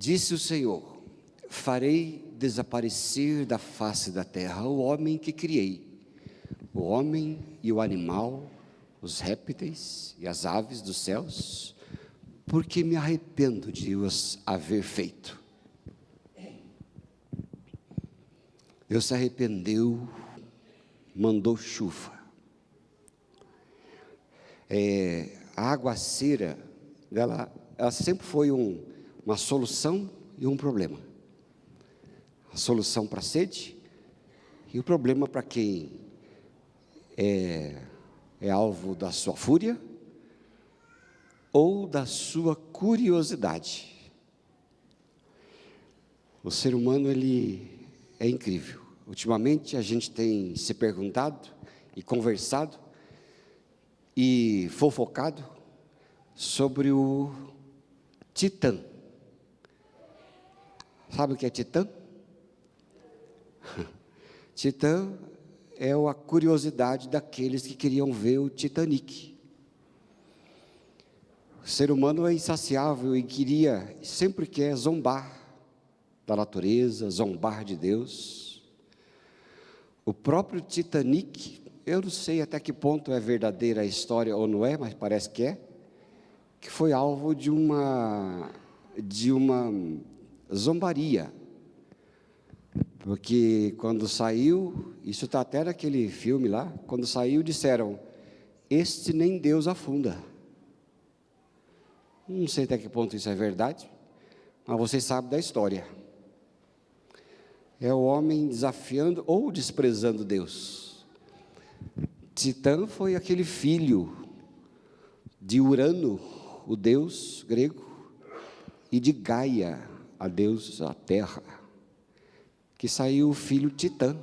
Disse o Senhor: farei desaparecer da face da terra o homem que criei, o homem e o animal, os répteis e as aves dos céus, porque me arrependo de os haver feito. Deus se arrependeu, mandou chuva. A aguaceira, ela sempre foi uma solução e um problema. A solução para a sede e o problema para quem é alvo da sua fúria ou da sua curiosidade. O ser humano, ele é incrível. Ultimamente a gente tem se perguntado e conversado e fofocado sobre o Titã. Sabe o que é Titã? Titã é a curiosidade daqueles que queriam ver o Titanic. O ser humano é insaciável e sempre quer zombar da natureza, zombar de Deus. O próprio Titanic, eu não sei até que ponto é verdadeira a história ou não é, mas parece que foi alvo de uma zombaria. Porque quando saiu, isso está até naquele filme lá, quando saiu disseram, este nem Deus afunda. Não sei até que ponto isso é verdade, mas vocês sabem da história. É o homem desafiando ou desprezando Deus. Titã foi aquele filho de Urano, o deus grego, e de Gaia, a deusa da terra, que saiu o filho Titã,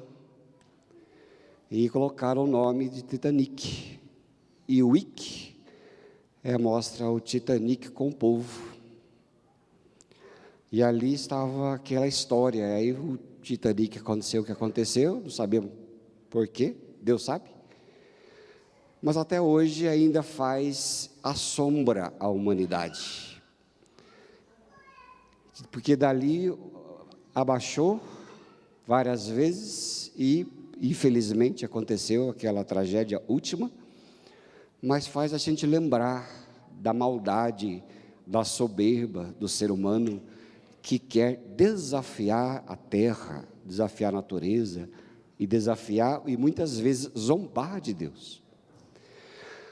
e colocaram o nome de Titanic, e o Ick mostra o Titanic com o povo, e ali estava aquela história. Aí o Titanic aconteceu o que aconteceu, não sabemos porquê, Deus sabe, mas até hoje ainda assombra a humanidade, porque dali abaixou várias vezes e infelizmente aconteceu aquela tragédia última, mas faz a gente lembrar da maldade, da soberba do ser humano que quer desafiar a terra, desafiar a natureza e muitas vezes zombar de Deus.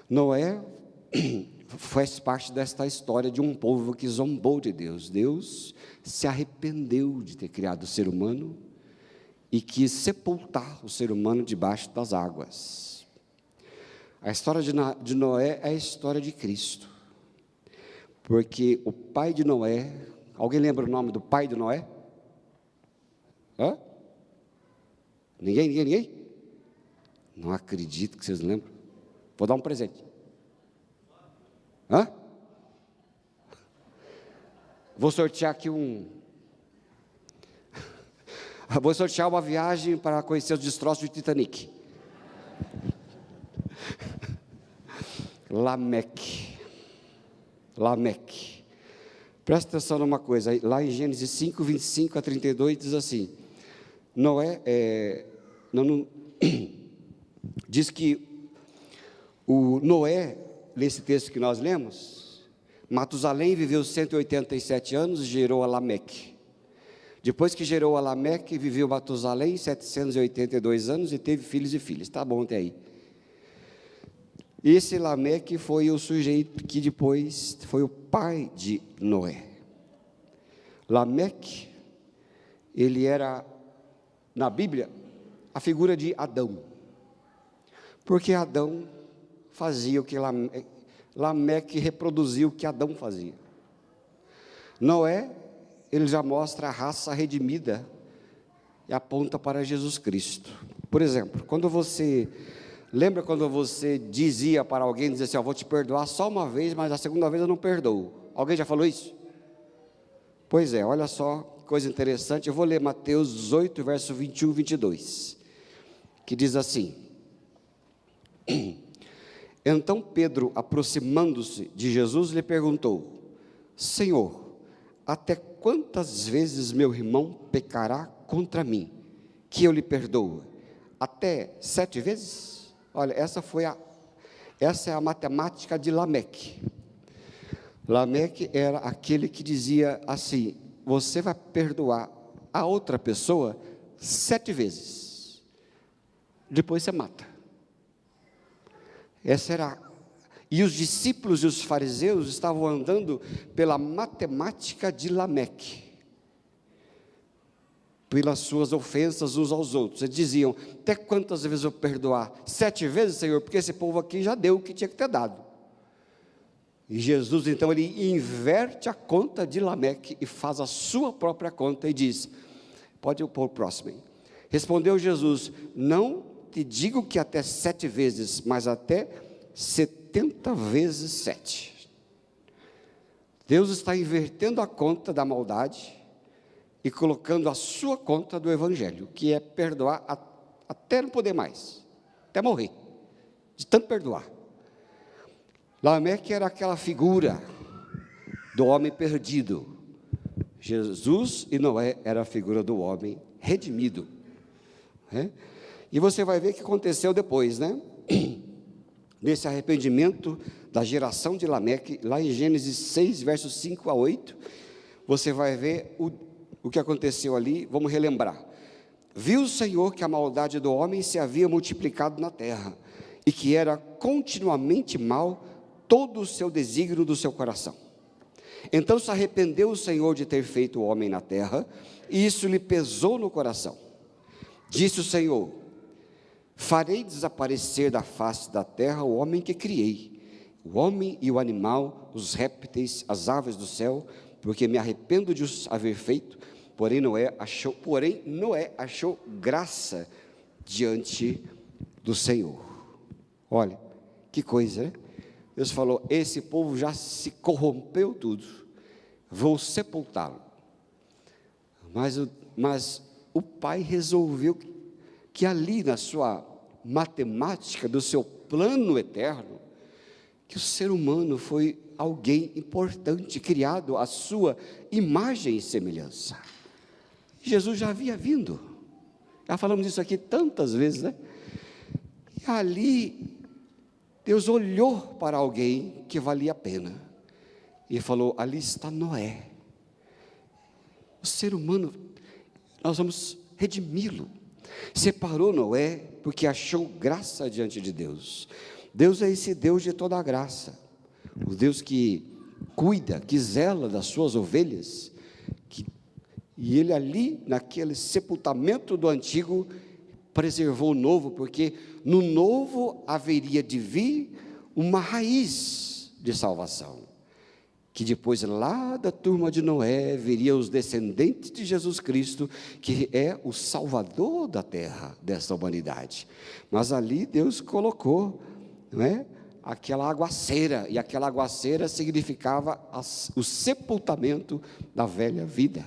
Noé faz parte desta história de um povo que zombou de Deus. Deus se arrependeu de ter criado o ser humano e quis sepultar o ser humano debaixo das águas. A história de Noé é a história de Cristo, porque o pai de Noé, alguém lembra o nome do pai de Noé? Hã? Ninguém? Não acredito que vocês lembram. Vou dar um presente. Hã? Vou sortear aqui Vou sortear uma viagem para conhecer os destroços de Titanic. Lameque. Presta atenção numa coisa, lá em Gênesis 5, 25 a 32, diz assim, diz que o Noé, nesse texto que nós lemos, Matusalém viveu 187 anos e gerou a Lameque. Depois que gerou a Lameque, viveu Matusalém 782 anos e teve filhos e filhas. Está bom até aí. Esse Lameque foi o sujeito que depois foi o pai de Noé. Lameque, ele era, na Bíblia, a figura de Adão. Porque Adão fazia o que Lameque reproduzia o que Adão fazia. Noé, ele já mostra a raça redimida e aponta para Jesus Cristo. Por exemplo, lembra quando você dizia para alguém, dizia assim, vou te perdoar só uma vez, mas a segunda vez eu não perdoo. Alguém já falou isso? Pois é, olha só, coisa interessante, eu vou ler Mateus 18, verso 21 e 22, que diz assim, então Pedro, aproximando-se de Jesus, lhe perguntou, Senhor, até quantas vezes meu irmão pecará contra mim, que eu lhe perdoo? Até 7 vezes? Olha, essa é a matemática de Lameque. Lameque era aquele que dizia assim: você vai perdoar a outra pessoa 7 vezes, depois você mata. Essa era. E os discípulos e os fariseus estavam andando pela matemática de Lameque, pelas suas ofensas uns aos outros. Eles diziam: até quantas vezes eu perdoar? 7 vezes, Senhor, porque esse povo aqui já deu o que tinha que ter dado. E Jesus, então, ele inverte a conta de Lameque e faz a sua própria conta e diz: pode pôr o próximo aí. Respondeu Jesus: não te digo que até 7 vezes, mas até 70 vezes 7. Deus está invertendo a conta da maldade e colocando a sua conta do Evangelho, que é perdoar até não poder mais, até morrer, de tanto perdoar. Lameque era aquela figura do homem perdido. Jesus e Noé era a figura do homem redimido. E você vai ver o que aconteceu depois, né? Nesse arrependimento da geração de Lameque, lá em Gênesis 6, versos 5 a 8, você vai ver o que aconteceu ali. Vamos relembrar. Viu o Senhor que a maldade do homem se havia multiplicado na terra, e que era continuamente mal todo o seu desígnio do seu coração. Então se arrependeu o Senhor de ter feito o homem na terra, e isso lhe pesou no coração. Disse o Senhor: farei desaparecer da face da terra o homem que criei, o homem e o animal, os répteis, as aves do céu, porque me arrependo de os haver feito. Porém Noé achou graça diante do Senhor. Olha, que coisa, né? Deus falou: esse povo já se corrompeu tudo, vou sepultá-lo. Mas o Pai resolveu que ali na sua matemática, do seu plano eterno, que o ser humano foi alguém importante, criado à sua imagem e semelhança. Jesus já havia vindo, já falamos isso aqui tantas vezes, né? E ali Deus olhou para alguém que valia a pena e falou: ali está Noé. O ser humano, nós vamos redimi-lo. Separou Noé porque achou graça diante de Deus. Deus é esse Deus de toda a graça, o Deus que cuida, que zela das suas ovelhas, e ele ali, naquele sepultamento do antigo, preservou o novo, porque no novo haveria de vir uma raiz de salvação, que depois lá da turma de Noé, viria os descendentes de Jesus Cristo, que é o Salvador da terra, dessa humanidade. Mas ali Deus colocou, não é, aquela aguaceira, e aquela aguaceira significava o sepultamento da velha vida.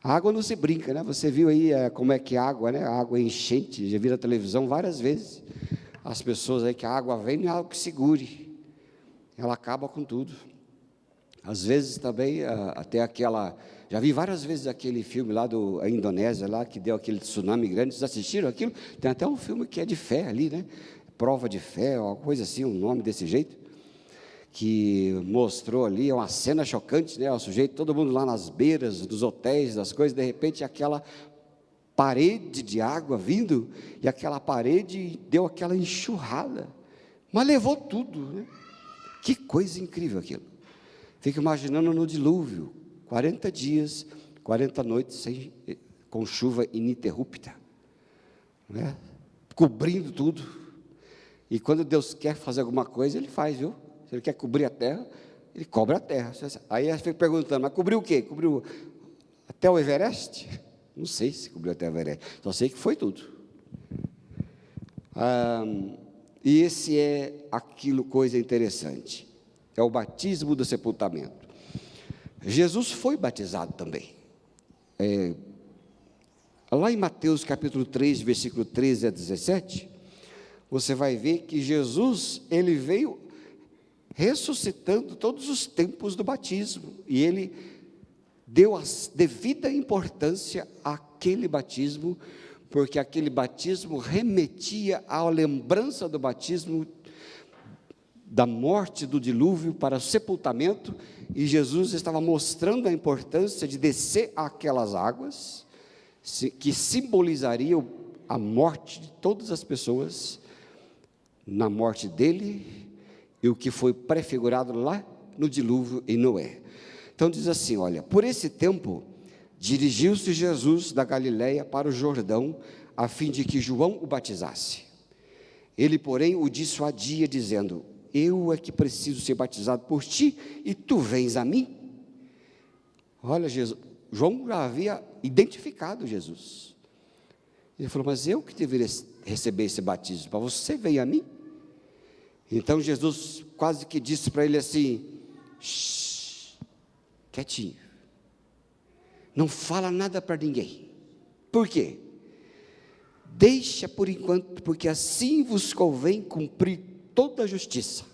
A água não se brinca, né? Você viu aí como é que a água, né? A água é enchente, já viu na televisão várias vezes. As pessoas aí que a água vem, não é algo que segure, ela acaba com tudo. Às vezes também, até aquela, já vi várias vezes aquele filme lá da Indonésia, lá que deu aquele tsunami grande. Vocês assistiram aquilo? Tem até um filme que é de fé ali, né? Prova de fé, uma coisa assim, um nome desse jeito, que mostrou ali, é uma cena chocante, né? O sujeito, todo mundo lá nas beiras dos hotéis, das coisas, de repente aquela parede de água vindo, e aquela parede deu aquela enxurrada, mas levou tudo, né? Que coisa incrível aquilo. Fico imaginando no dilúvio, 40 dias, 40 noites, com chuva ininterrupta, né? Cobrindo tudo. E quando Deus quer fazer alguma coisa, Ele faz, viu? Se Ele quer cobrir a terra, Ele cobre a terra. Aí eu fico perguntando: mas cobriu o quê? Cobriu até o Everest? Não sei se cobriu até o Everest, só sei que foi tudo. E esse é aquilo, coisa interessante, é o batismo do sepultamento. Jesus foi batizado também. Lá em Mateus capítulo 3, versículo 13 a 17, você vai ver que Jesus, ele veio, ressuscitando todos os tempos do batismo, e ele deu a devida importância àquele batismo, porque aquele batismo remetia à lembrança do batismo, da morte do dilúvio para o sepultamento, e Jesus estava mostrando a importância de descer aquelas águas, que simbolizariam a morte de todas as pessoas, na morte dele, e o que foi prefigurado lá no dilúvio em Noé. Então diz assim, olha, por esse tempo, dirigiu-se Jesus da Galiléia para o Jordão, a fim de que João o batizasse. Ele, porém, o dissuadia, dizendo: eu é que preciso ser batizado por ti, e tu vens a mim? Olha, João já havia identificado Jesus. Ele falou: mas eu que deveria receber esse batismo, para você vem a mim? Então Jesus quase que disse para ele assim: shh, quietinho, não fala nada para ninguém. Por quê? Deixa por enquanto, porque assim vos convém cumprir toda a justiça.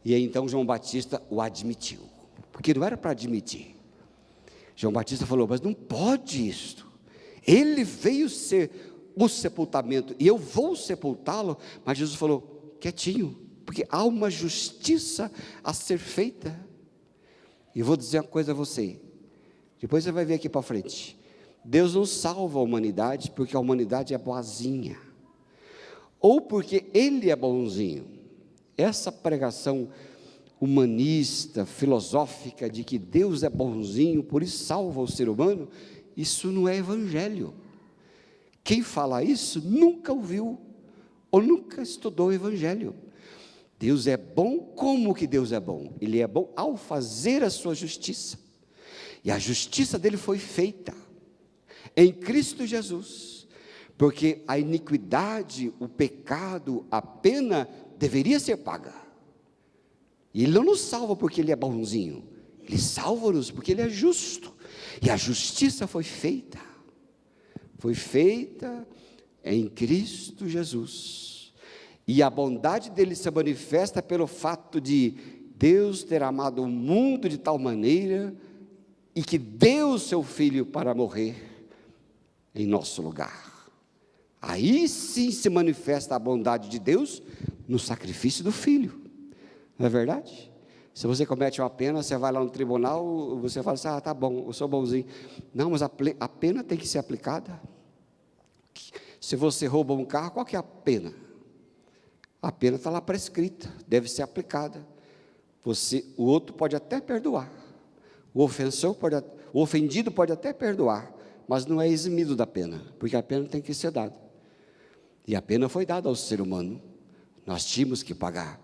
E aí então João Batista o admitiu, porque não era para admitir. João Batista falou: mas não pode isto, ele veio ser o sepultamento, e eu vou sepultá-lo. Mas Jesus falou: quietinho, porque há uma justiça a ser feita. E vou dizer uma coisa a você, depois você vai ver aqui para frente. Deus não salva a humanidade porque a humanidade é boazinha, ou porque Ele é bonzinho. Essa pregação humanista, filosófica, de que Deus é bonzinho, por isso salva o ser humano, isso não é evangelho. Quem fala isso nunca ouviu, ou nunca estudou o evangelho. Deus é bom. Como que Deus é bom? Ele é bom ao fazer a sua justiça, e a justiça dele foi feita em Cristo Jesus, porque a iniquidade, o pecado, a pena deveria ser paga, e Ele não nos salva porque Ele é bonzinho, Ele salva-nos porque Ele é justo, e a justiça foi feita em Cristo Jesus, e a bondade dele se manifesta pelo fato de Deus ter amado o mundo de tal maneira, e que deu o seu Filho para morrer em nosso lugar. Aí sim se manifesta a bondade de Deus no sacrifício do Filho, não é verdade? Se você comete uma pena, você vai lá no tribunal, você fala assim: ah, tá bom, eu sou bonzinho. Não, mas a pena tem que ser aplicada. Se você rouba um carro, qual que é a pena? A pena está lá prescrita, deve ser aplicada. O outro pode até perdoar, o ofendido pode até perdoar, mas não é eximido da pena, porque a pena tem que ser dada, e a pena foi dada ao ser humano, nós tínhamos que pagar,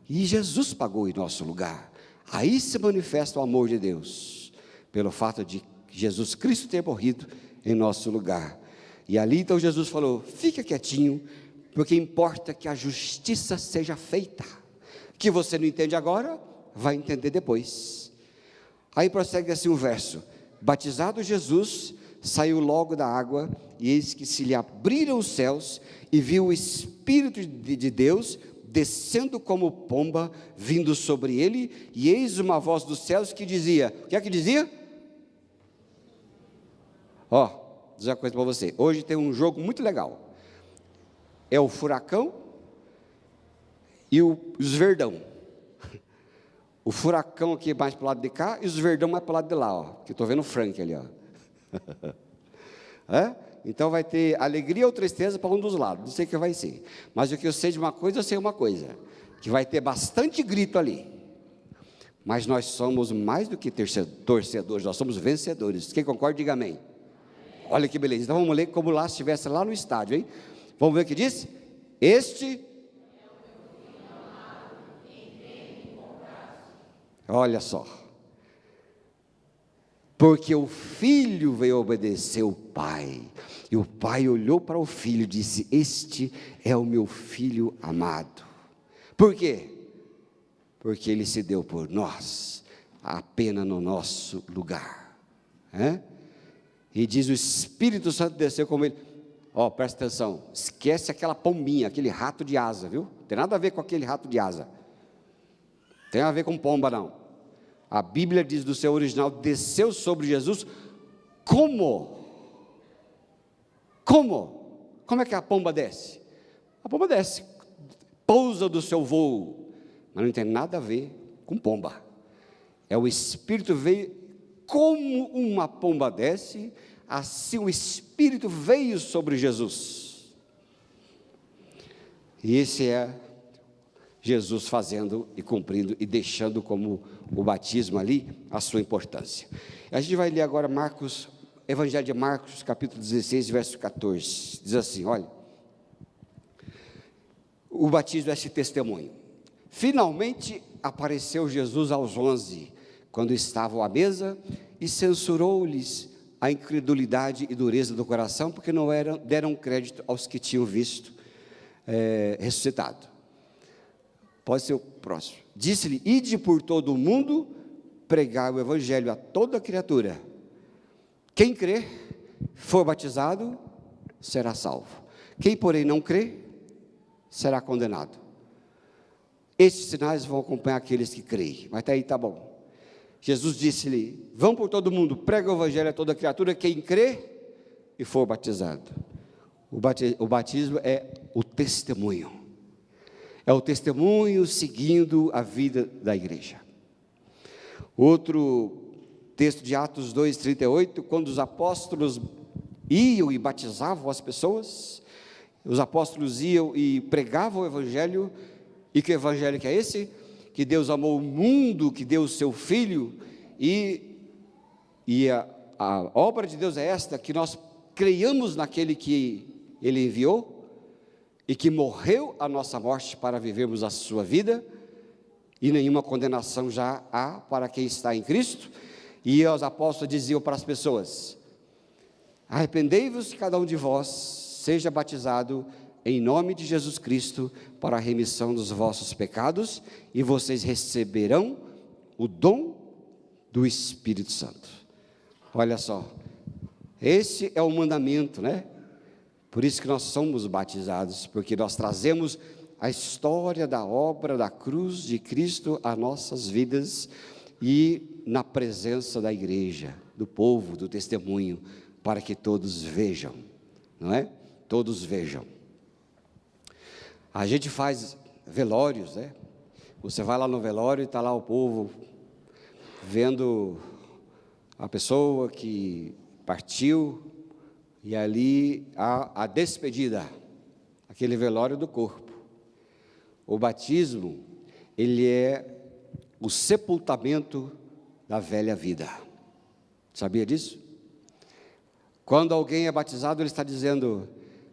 e Jesus pagou em nosso lugar. Aí se manifesta o amor de Deus, pelo fato de Jesus Cristo ter morrido em nosso lugar. E ali então Jesus falou: fica quietinho, porque importa que a justiça seja feita, que você não entende agora, vai entender depois. Aí prossegue assim o verso: batizado Jesus, saiu logo da água, e eis que se lhe abriram os céus, e viu o Espírito de Deus descendo como pomba, vindo sobre ele, e eis uma voz dos céus que dizia: o que é que dizia? Ó, vou dizer uma coisa para você, hoje tem um jogo muito legal, é o furacão e os verdão. O furacão aqui mais para o lado de cá, e os verdão mais para o lado de lá, ó, que eu estou vendo o Frank ali, ó. Então vai ter alegria ou tristeza para um dos lados, não sei o que vai ser, mas o que eu sei de uma coisa, eu sei uma coisa, que vai ter bastante grito ali, mas nós somos mais do que torcedores, nós somos vencedores. Quem concorda, diga amém. Olha que beleza. Então vamos ler como lá se estivesse lá no estádio, hein? Vamos ver o que diz? Olha só, porque o filho veio obedecer o pai, e o pai olhou para o filho e disse: este é o meu filho amado. Por quê? Porque ele se deu por nós, a pena no nosso lugar, e diz: o Espírito Santo desceu como ele. Presta atenção, esquece aquela pombinha, aquele rato de asa, viu? Não tem nada a ver com aquele rato de asa. Tem a ver com pomba, não. A Bíblia diz do seu original, desceu sobre Jesus como? Como é que a pomba desce? A pomba desce, pousa do seu voo, mas não tem nada a ver com pomba. É o Espírito veio, como uma pomba desce, assim o Espírito veio sobre Jesus. E esse é Jesus fazendo e cumprindo e deixando como o batismo ali a sua importância. A gente vai ler agora Marcos, Evangelho de Marcos, capítulo 16, verso 14. Diz assim, olha, o batismo é esse testemunho. Finalmente apareceu Jesus aos 11, quando estavam à mesa, e censurou-lhes a incredulidade e dureza do coração, porque não deram crédito aos que tinham visto ressuscitado. Pode ser o próximo. Disse-lhe, ide por todo o mundo, pregar o evangelho a toda criatura. Quem crer, for batizado, será salvo. Quem, porém, não crer, será condenado. Estes sinais vão acompanhar aqueles que creem. Mas até aí está bom. Jesus disse-lhe, vão por todo mundo, prega o evangelho a toda criatura, quem crer e for batizado. O batismo é o testemunho. É o testemunho seguindo a vida da igreja. Outro texto de Atos 2:38, quando os apóstolos iam e batizavam as pessoas, os apóstolos iam e pregavam o evangelho. E que evangelho que é esse? Que Deus amou o mundo, que deu o seu Filho, e a obra de Deus é esta, que nós creiamos naquele que Ele enviou, e que morreu a nossa morte para vivermos a sua vida, e nenhuma condenação já há para quem está em Cristo. E os apóstolos diziam para as pessoas, arrependei-vos cada um de vós, seja batizado em nome de Jesus Cristo, para a remissão dos vossos pecados, e vocês receberão o dom do Espírito Santo. Olha só, esse é o mandamento, né? Por isso que nós somos batizados, porque nós trazemos a história da obra da cruz de Cristo a nossas vidas, e na presença da igreja, do povo, do testemunho, para que todos vejam, não é? Todos vejam. A gente faz velórios, né? Você vai lá no velório e está lá o povo vendo a pessoa que partiu, e ali a despedida, aquele velório do corpo. O batismo, ele é o sepultamento da velha vida. Sabia disso? Quando alguém é batizado, ele está dizendo,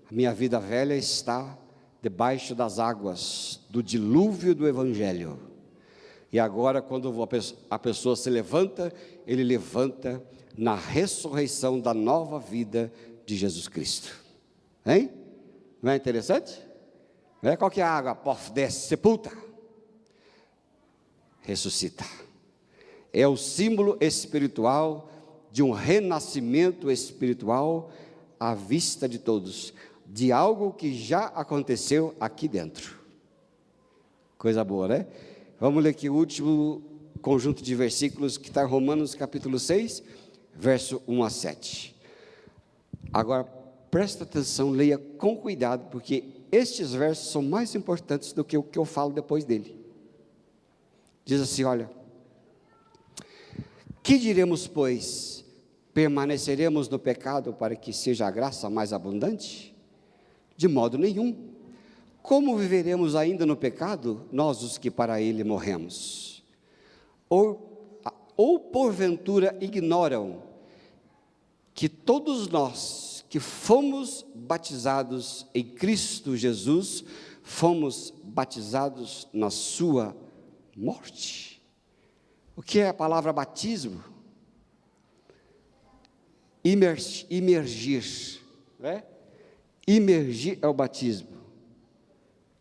a minha vida velha está debaixo das águas do dilúvio do evangelho, e agora quando a pessoa se levanta, ele levanta na ressurreição da nova vida de Jesus Cristo. Hein? Não é interessante? Não é? Qual que é a água? Pof, desce, sepulta, ressuscita. É o símbolo espiritual de um renascimento espiritual à vista de todos, de algo que já aconteceu aqui dentro. Coisa boa, né? Vamos ler aqui o último conjunto de versículos, que está em Romanos capítulo 6, verso 1 a 7. Agora, presta atenção, leia com cuidado, porque estes versos são mais importantes do que o que eu falo depois dele. Diz assim, olha, que diremos, pois? Permaneceremos no pecado para que seja a graça mais abundante? De modo nenhum. Como viveremos ainda no pecado, nós os que para ele morremos? Ou porventura ignoram que todos nós que fomos batizados em Cristo Jesus, fomos batizados na sua morte? O que é a palavra batismo? Imergir, né? Imergir é o batismo.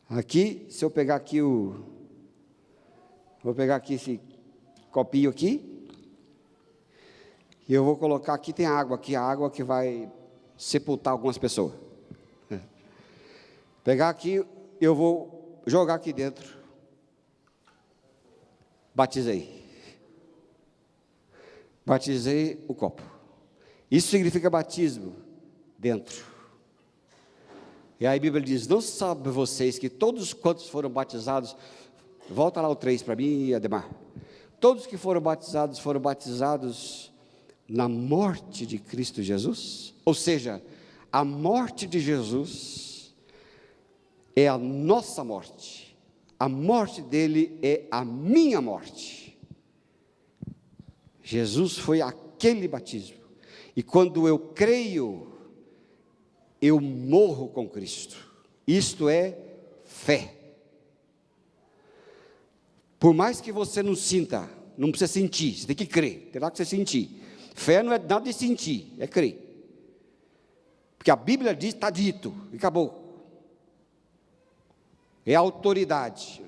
Aqui, se eu pegar aqui vou pegar aqui esse copinho aqui, e eu vou colocar aqui, tem água aqui, a água que vai sepultar algumas pessoas. Pegar aqui, eu vou jogar aqui dentro. batizei. Batizei o copo. Isso significa batismo dentro. E aí a Bíblia diz: não sabem vocês que todos quantos foram batizados, volta lá o 3 para mim, Ademar. Todos que foram batizados na morte de Cristo Jesus? Ou seja, a morte de Jesus é a nossa morte. A morte dele é a minha morte. Jesus foi aquele batismo. E quando eu creio, eu morro com Cristo. Isto é fé. Por mais que você não sinta, não precisa sentir, você tem que crer, terá que você sentir. Fé não é nada de sentir, é crer. Porque a Bíblia diz, está dito, e acabou. É autoridade.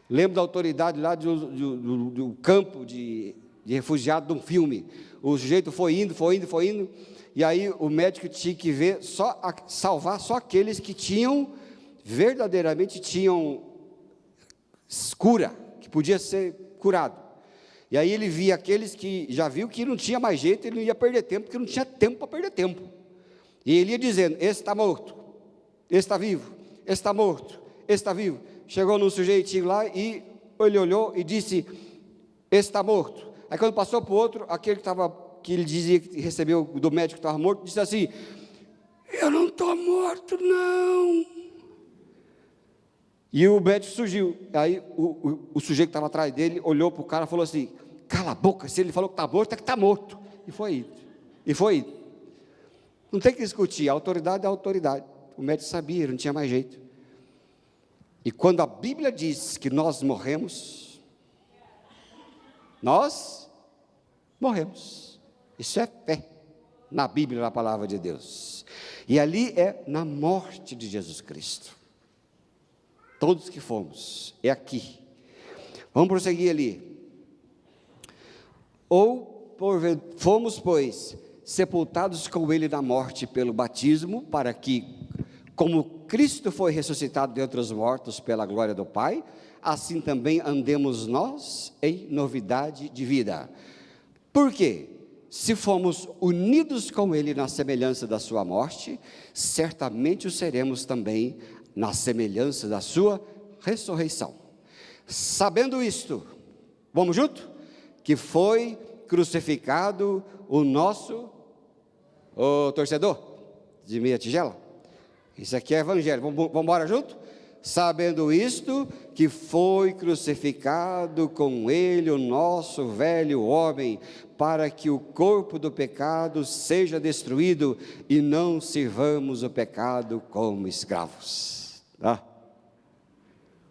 Lembro da autoridade lá do campo de refugiado de um filme. O sujeito foi indo, e aí o médico tinha que ver, salvar só aqueles que verdadeiramente tinham cura, que podia ser curado. E aí ele via aqueles que já viu que não tinha mais jeito, ele não ia perder tempo, porque não tinha tempo para perder tempo. E ele ia dizendo: esse está morto, esse está vivo, esse está morto, esse está vivo. Chegou num sujeitinho lá e ele olhou e disse: esse está morto. Aí quando passou para o outro, aquele que ele dizia que recebeu do médico que estava morto, disse assim: eu não estou morto não. E o médico surgiu. Aí o sujeito que estava atrás dele olhou para o cara e falou assim: cala a boca, se ele falou que está morto, é que está morto. E foi indo. Não tem que discutir, a autoridade é a autoridade. O médico sabia, não tinha mais jeito. E quando a Bíblia diz que nós morremos, nós morremos. Isso é fé na Bíblia, na palavra de Deus. E ali é na morte de Jesus Cristo. Todos que fomos, é aqui. Vamos prosseguir ali. Fomos, pois, sepultados com ele na morte pelo batismo, para que, como Cristo foi ressuscitado dentre os mortos pela glória do Pai, assim também andemos nós em novidade de vida. Por quê? Se fomos unidos com ele na semelhança da sua morte, certamente o seremos também na semelhança da sua ressurreição. Sabendo isto, vamos junto? Que foi crucificado o nosso torcedor de meia tigela. Isso aqui é evangelho, vamos embora junto? Sabendo isto, que foi crucificado com ele o nosso velho homem, para que o corpo do pecado seja destruído e não sirvamos o pecado como escravos.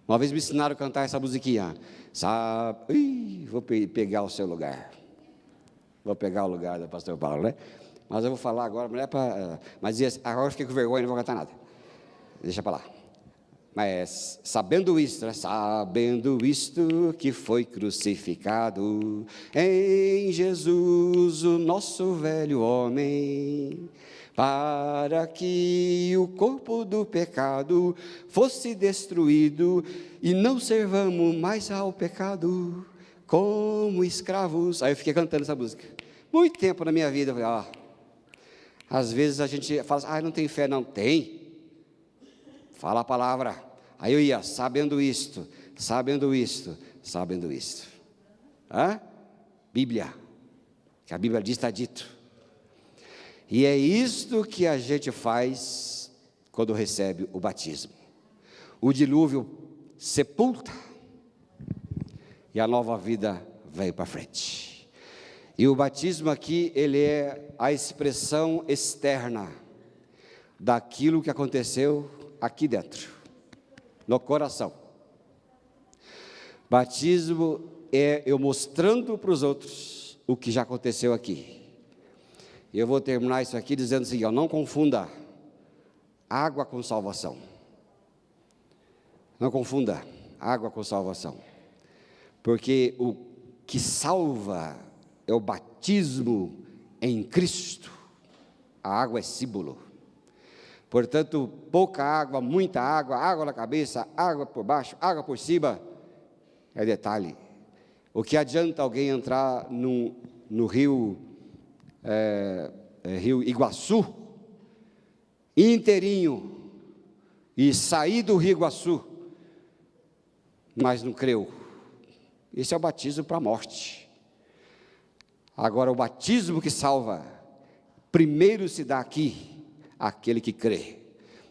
Uma vez me ensinaram a cantar essa musiquinha. Vou pegar o seu lugar. Vou pegar o lugar do pastor Paulo, né? Mas eu vou falar agora, mas agora eu fiquei com vergonha, não vou cantar nada. Deixa para lá. Mas sabendo isto, que foi crucificado em Jesus o nosso velho homem, para que o corpo do pecado fosse destruído e não servamos mais ao pecado como escravos. Aí eu fiquei cantando essa música. Muito tempo na minha vida, eu falei, às vezes a gente fala, não tem fé, não tem. Fala a palavra. Aí eu ia, sabendo isto. Bíblia. Que a Bíblia diz, está dito. E é isto que a gente faz quando recebe o batismo. O dilúvio sepulta e a nova vida vem para frente. E o batismo aqui, ele é a expressão externa daquilo que aconteceu aqui dentro, no coração. Batismo é eu mostrando para os outros o que já aconteceu aqui. Eu vou terminar isso aqui dizendo assim, não confunda água com salvação. Não confunda água com salvação. Porque o que salva é o batismo em Cristo. A água é símbolo. Portanto, pouca água, muita água, água na cabeça, água por baixo, água por cima, é detalhe. O que adianta alguém entrar no rio, rio Iguaçu, inteirinho, e sair do rio Iguaçu, mas não creu? Esse é o batismo para a morte. Agora, o batismo que salva, primeiro se dá aqui, aquele que crê,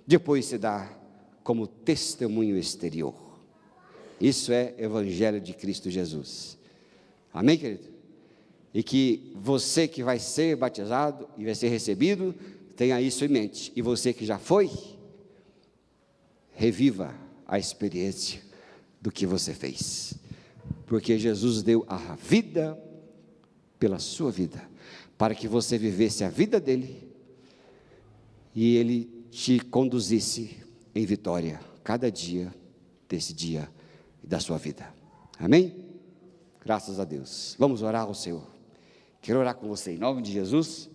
depois se dá como testemunho exterior. Isso é Evangelho de Cristo Jesus. Amém, querido? E que você que vai ser batizado e vai ser recebido, tenha isso em mente. E você que já foi, reviva a experiência do que você fez. Porque Jesus deu a vida pela sua vida, para que você vivesse a vida dele e ele te conduzisse em vitória, cada dia desse dia da sua vida. Amém? Graças a Deus. Vamos orar ao Senhor. Quero orar com você em nome de Jesus.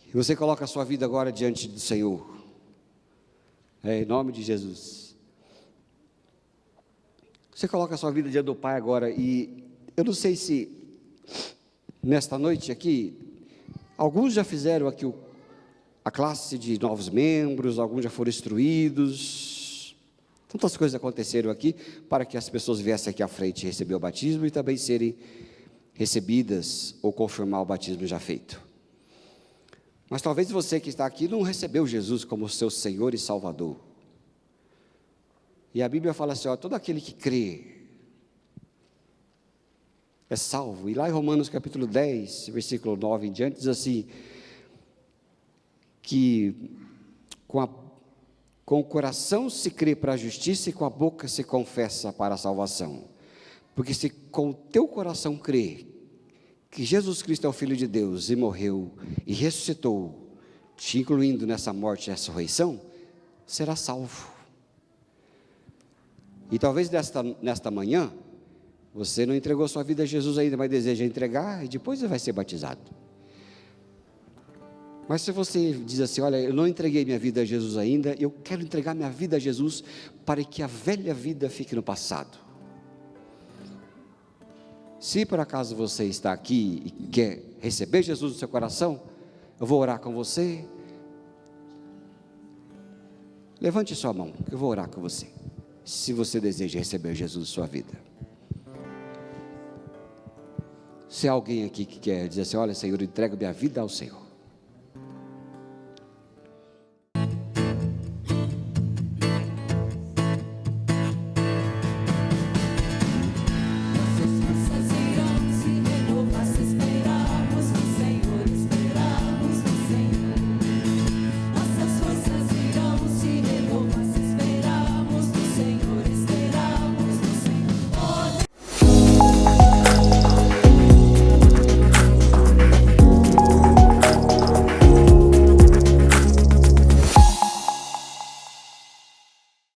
E você coloca a sua vida agora diante do Senhor. Em nome de Jesus. Você coloca a sua vida diante do Pai agora, e eu não sei se nesta noite aqui, alguns já fizeram aqui a classe de novos membros, alguns já foram instruídos, tantas coisas aconteceram aqui, para que as pessoas viessem aqui à frente receber o batismo, e também serem recebidas, ou confirmar o batismo já feito. Mas talvez você que está aqui não recebeu Jesus como seu Senhor e Salvador. E a Bíblia fala assim, todo aquele que crê é salvo. E lá em Romanos capítulo 10, versículo 9 em diante, diz assim, que com o coração se crê para a justiça e com a boca se confessa para a salvação. Porque se com o teu coração crê que Jesus Cristo é o Filho de Deus e morreu e ressuscitou, te incluindo nessa morte e ressurreição, será salvo. E talvez nesta manhã, você não entregou sua vida a Jesus ainda, mas deseja entregar, e depois você vai ser batizado. Mas se você diz assim, olha, eu não entreguei minha vida a Jesus ainda, eu quero entregar minha vida a Jesus, para que a velha vida fique no passado. Se por acaso você está aqui e quer receber Jesus no seu coração, eu vou orar com você. Levante sua mão, que eu vou orar com você. Se você deseja receber Jesus em sua vida. Se há alguém aqui que quer dizer assim, olha Senhor, eu entrego minha vida ao Senhor.